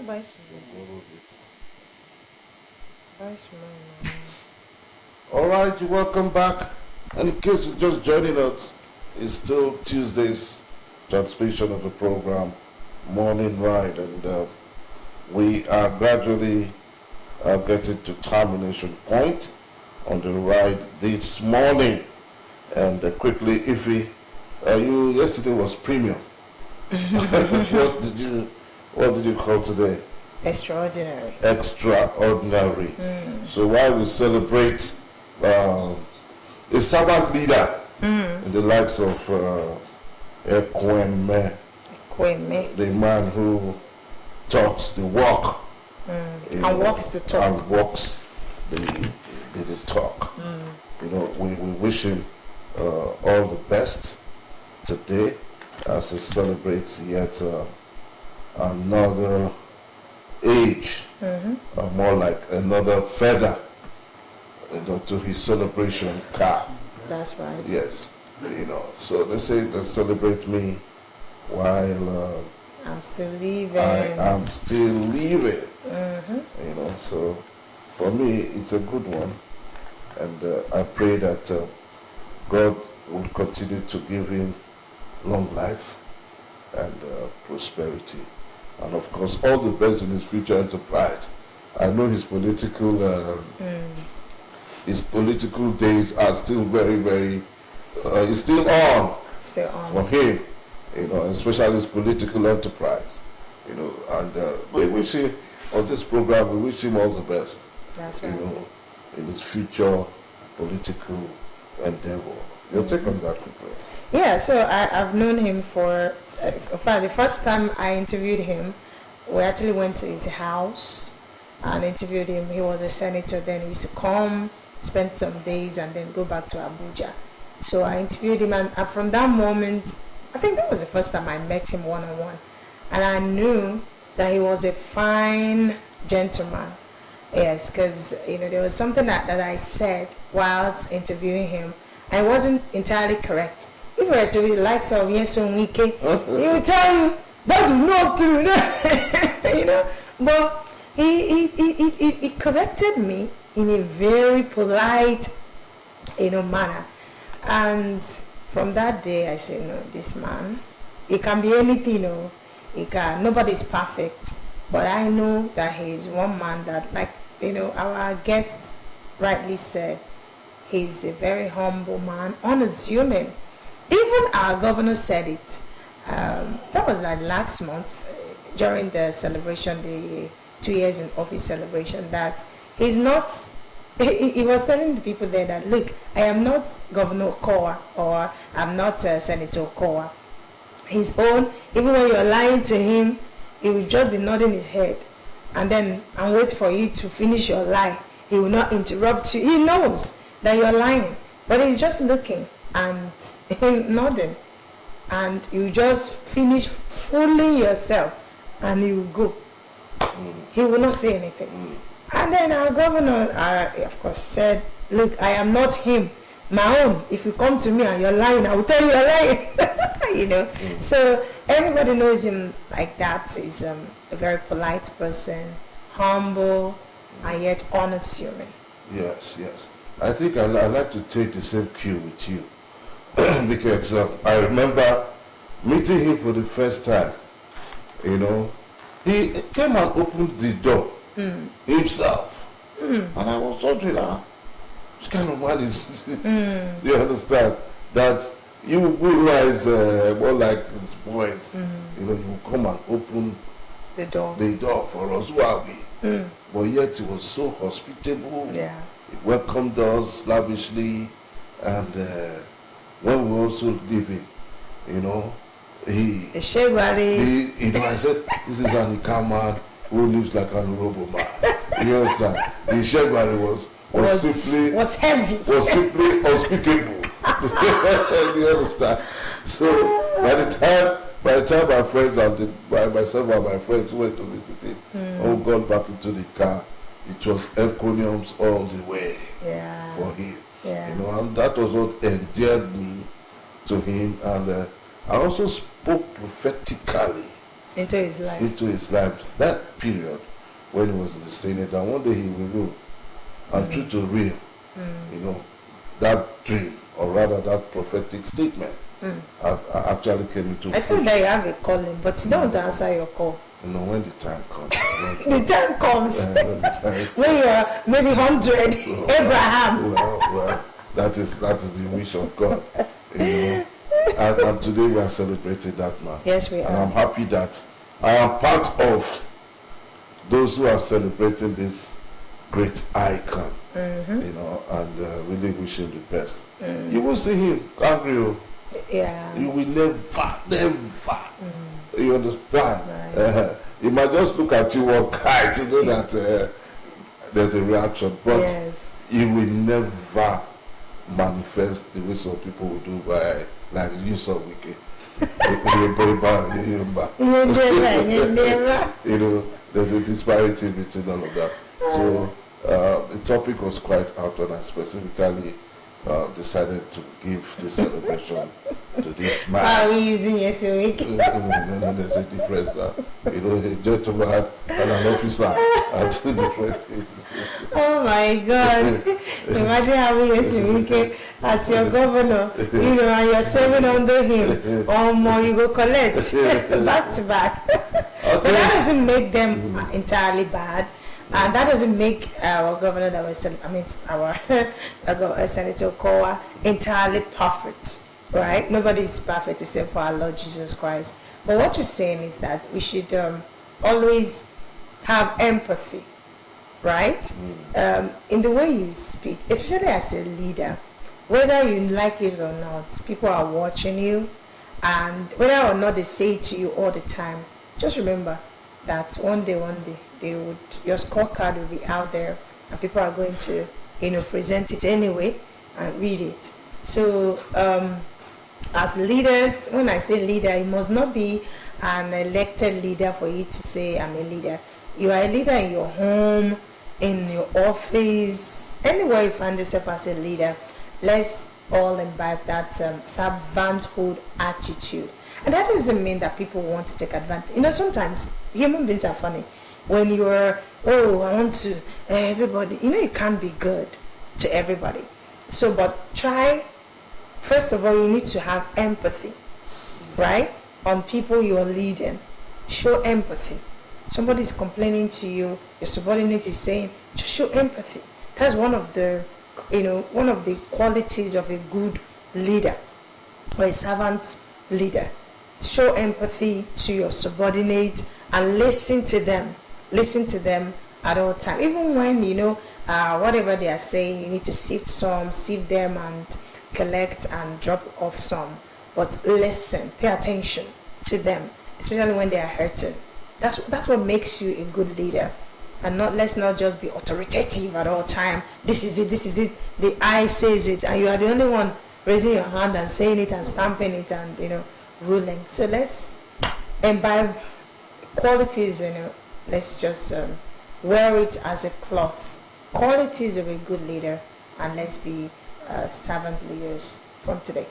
buy small. Buy small. All right, welcome back. And in case you're just joining us, it's still Tuesday's transmission of the program, Morning Ride, and we are gradually getting to termination point on the ride this morning. And quickly, Ify, you yesterday was premium. What did you call today? Extraordinary. Extraordinary. So while we celebrate a servant leader in the likes of Ekweme, the man who talks the walk and walks the talk. and walks the talk. You know, we wish him all the best today as he celebrates yet another age, more like another feather, to his celebration cap. That's right. Yes, so they say they celebrate me while I'm still leaving. I am still living. So for me it's a good one, and I pray that God will continue to give him long life and prosperity, and of course all the best in his future enterprise. I know his political days are still very, very it's still on for him, especially his political enterprise, and we wish him on this program, we wish him all the best. That's right. In his future political endeavor. Your take on that quickly? Yeah, so I've known him for, in fact, the first time I interviewed him, we actually went to his house and interviewed him. He was a senator then. He used to come, spend some days, and then go back to Abuja. So I interviewed him, and from that moment, I think that was the first time I met him one-on-one. And I knew that he was a fine gentleman. Yes, because, there was something that I said whilst interviewing him, and it wasn't entirely correct. If you were to read the likes of Nyesom Wike, he would tell you, that is not true. But he corrected me in a very polite, manner. And from that day, I said, no, this man, he can be anything, nobody's perfect. But I know that he is one man that, like, our guest rightly said, he's a very humble man, unassuming. Even our governor said it. That was like last month during the celebration, the 2 years in office celebration, that he's not, he was telling the people there that, look, I am not Governor Okowa or I'm not Senator Okowa. His own, even when you're lying to him, he will just be nodding his head and wait for you to finish your lie. He will not interrupt you. He knows that you're lying, but he's just looking and nodding, and you just finish fooling yourself and you go. He will not say anything. And then our governor, of course, said, look, I am not him. My own, if you come to me and you're lying, I will tell you you're lying. So everybody knows him like that. He's a very polite person, humble, and yet unassuming. Yes. I think I'd like to take the same cue with you. Because I remember meeting him for the first time. He came and opened the door himself. And I was wondering, which kind of man is this? You understand? That you realize more like his boys. He will come and open the door for us. Who are we? But yet he was so hospitable. Yeah. He welcomed us lavishly, and when we also living, I said, this is an Ika man who lives like an Urobo man. You understand? The Shegwari was simply unspeakable. You understand? So by the time my friends myself and my friends went to visit him, all got back into the car, it was encomiums all the way for him. Yeah. And that was what endeared me to him, and I also spoke prophetically into his life. Into his life. That period when he was in the Senate, and one day he will rule. And true to real, you know, that dream, or rather that prophetic statement, actually came into I thought that you have a calling, but you don't answer your call. You know, when the time comes. The time comes. When the time when you are maybe 100, Abraham. Well, that is the wish of God. You know, and today we are celebrating that man. Yes, we And are. I'm happy that I am part of those who are celebrating this great icon. You know, and really wish him the best. You will see him angry. Yeah. You will never. You understand? Right. He might just look at you one guy to know that there's a reaction, but Yes. he will never manifest the way some people will do by, like you saw Wiki. You know, there's a disparity between all of that. So the topic was quite out, and I specifically decided to give this celebration to this man. How easy is a week? There's a difference now. You know, a gentleman and an officer are two different things. Oh my God. Imagine having a as your governor, you know, and you're serving under him. More you go collect back to back. But that doesn't make them entirely bad. And that doesn't make our governor that was, our Senator Kowa entirely perfect, right? Nobody is perfect except for our Lord Jesus Christ. But what you're saying is that we should always have empathy, right? In the way you speak, especially as a leader, whether you like it or not, people are watching you, and whether or not they say it to you all the time, just remember that one day, your scorecard will be out there, and people are going to, present it anyway and read it. So, as leaders, when I say leader, it must not be an elected leader for you to say, I'm a leader. You are a leader in your home, in your office, anywhere you find yourself as a leader. Let's all imbibe that servanthood attitude. And that doesn't mean that people want to take advantage. Sometimes human beings are funny. When you're, I want to, everybody, you can't be good to everybody. So, but try, first of all, you need to have empathy, right? On people you're leading. Show empathy. Somebody's complaining to you, your subordinate is saying, just show empathy. That's one of the qualities of a good leader or a servant leader. Show empathy to your subordinate and listen to them. Listen to them at all times. Even when, whatever they are saying, you need to sift them and collect and drop off some. But listen, pay attention to them, especially when they are hurting. That's what makes you a good leader. And let's not just be authoritative at all time. This is it. The I says it, and you are the only one raising your hand and saying it and stamping it and ruling. So let's imbibe qualities. Let's just wear it as a cloth. Qualities of a good leader, and let's be servant leaders from today.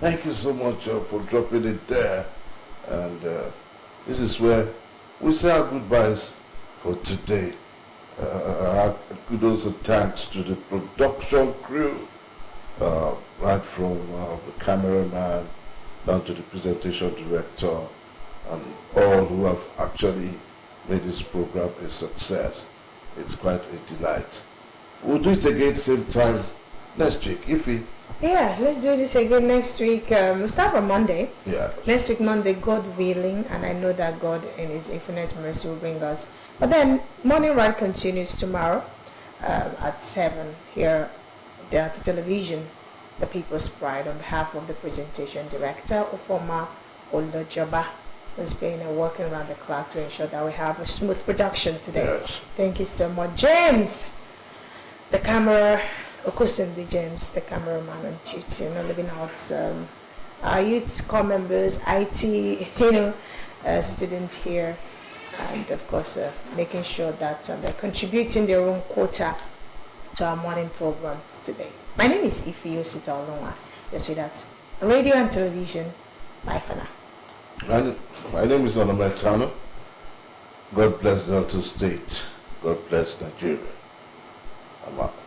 Thank you so much for dropping it there. And this is where we say our goodbyes for today. Kudos and thanks to the production crew, right from the cameraman down to the presentation director, and all who have actually made this program a success. It's quite a delight. We'll do it again same time next week. Yeah, let's do this again next week. We'll start from Monday. Yeah. Next week, Monday, God willing, and I know that God in His infinite mercy will bring us. But then, Morning Ride continues tomorrow at 7 here at the television, The People's Pride, on behalf of the presentation director, Ufoma Olojoba, who's been working around the clock to ensure that we have a smooth production today. Yes. Thank you so much. James, the camera, Okusimbi James, the cameraman on duty, living out our youth corps members, IT, students here, and of course making sure that they're contributing their own quota to our morning programs today. My name is Ife Yosita Olonwa. You'll see that radio and television. Bye for now. And my name is Onametano. God bless Delta State. God bless Nigeria. I'm out.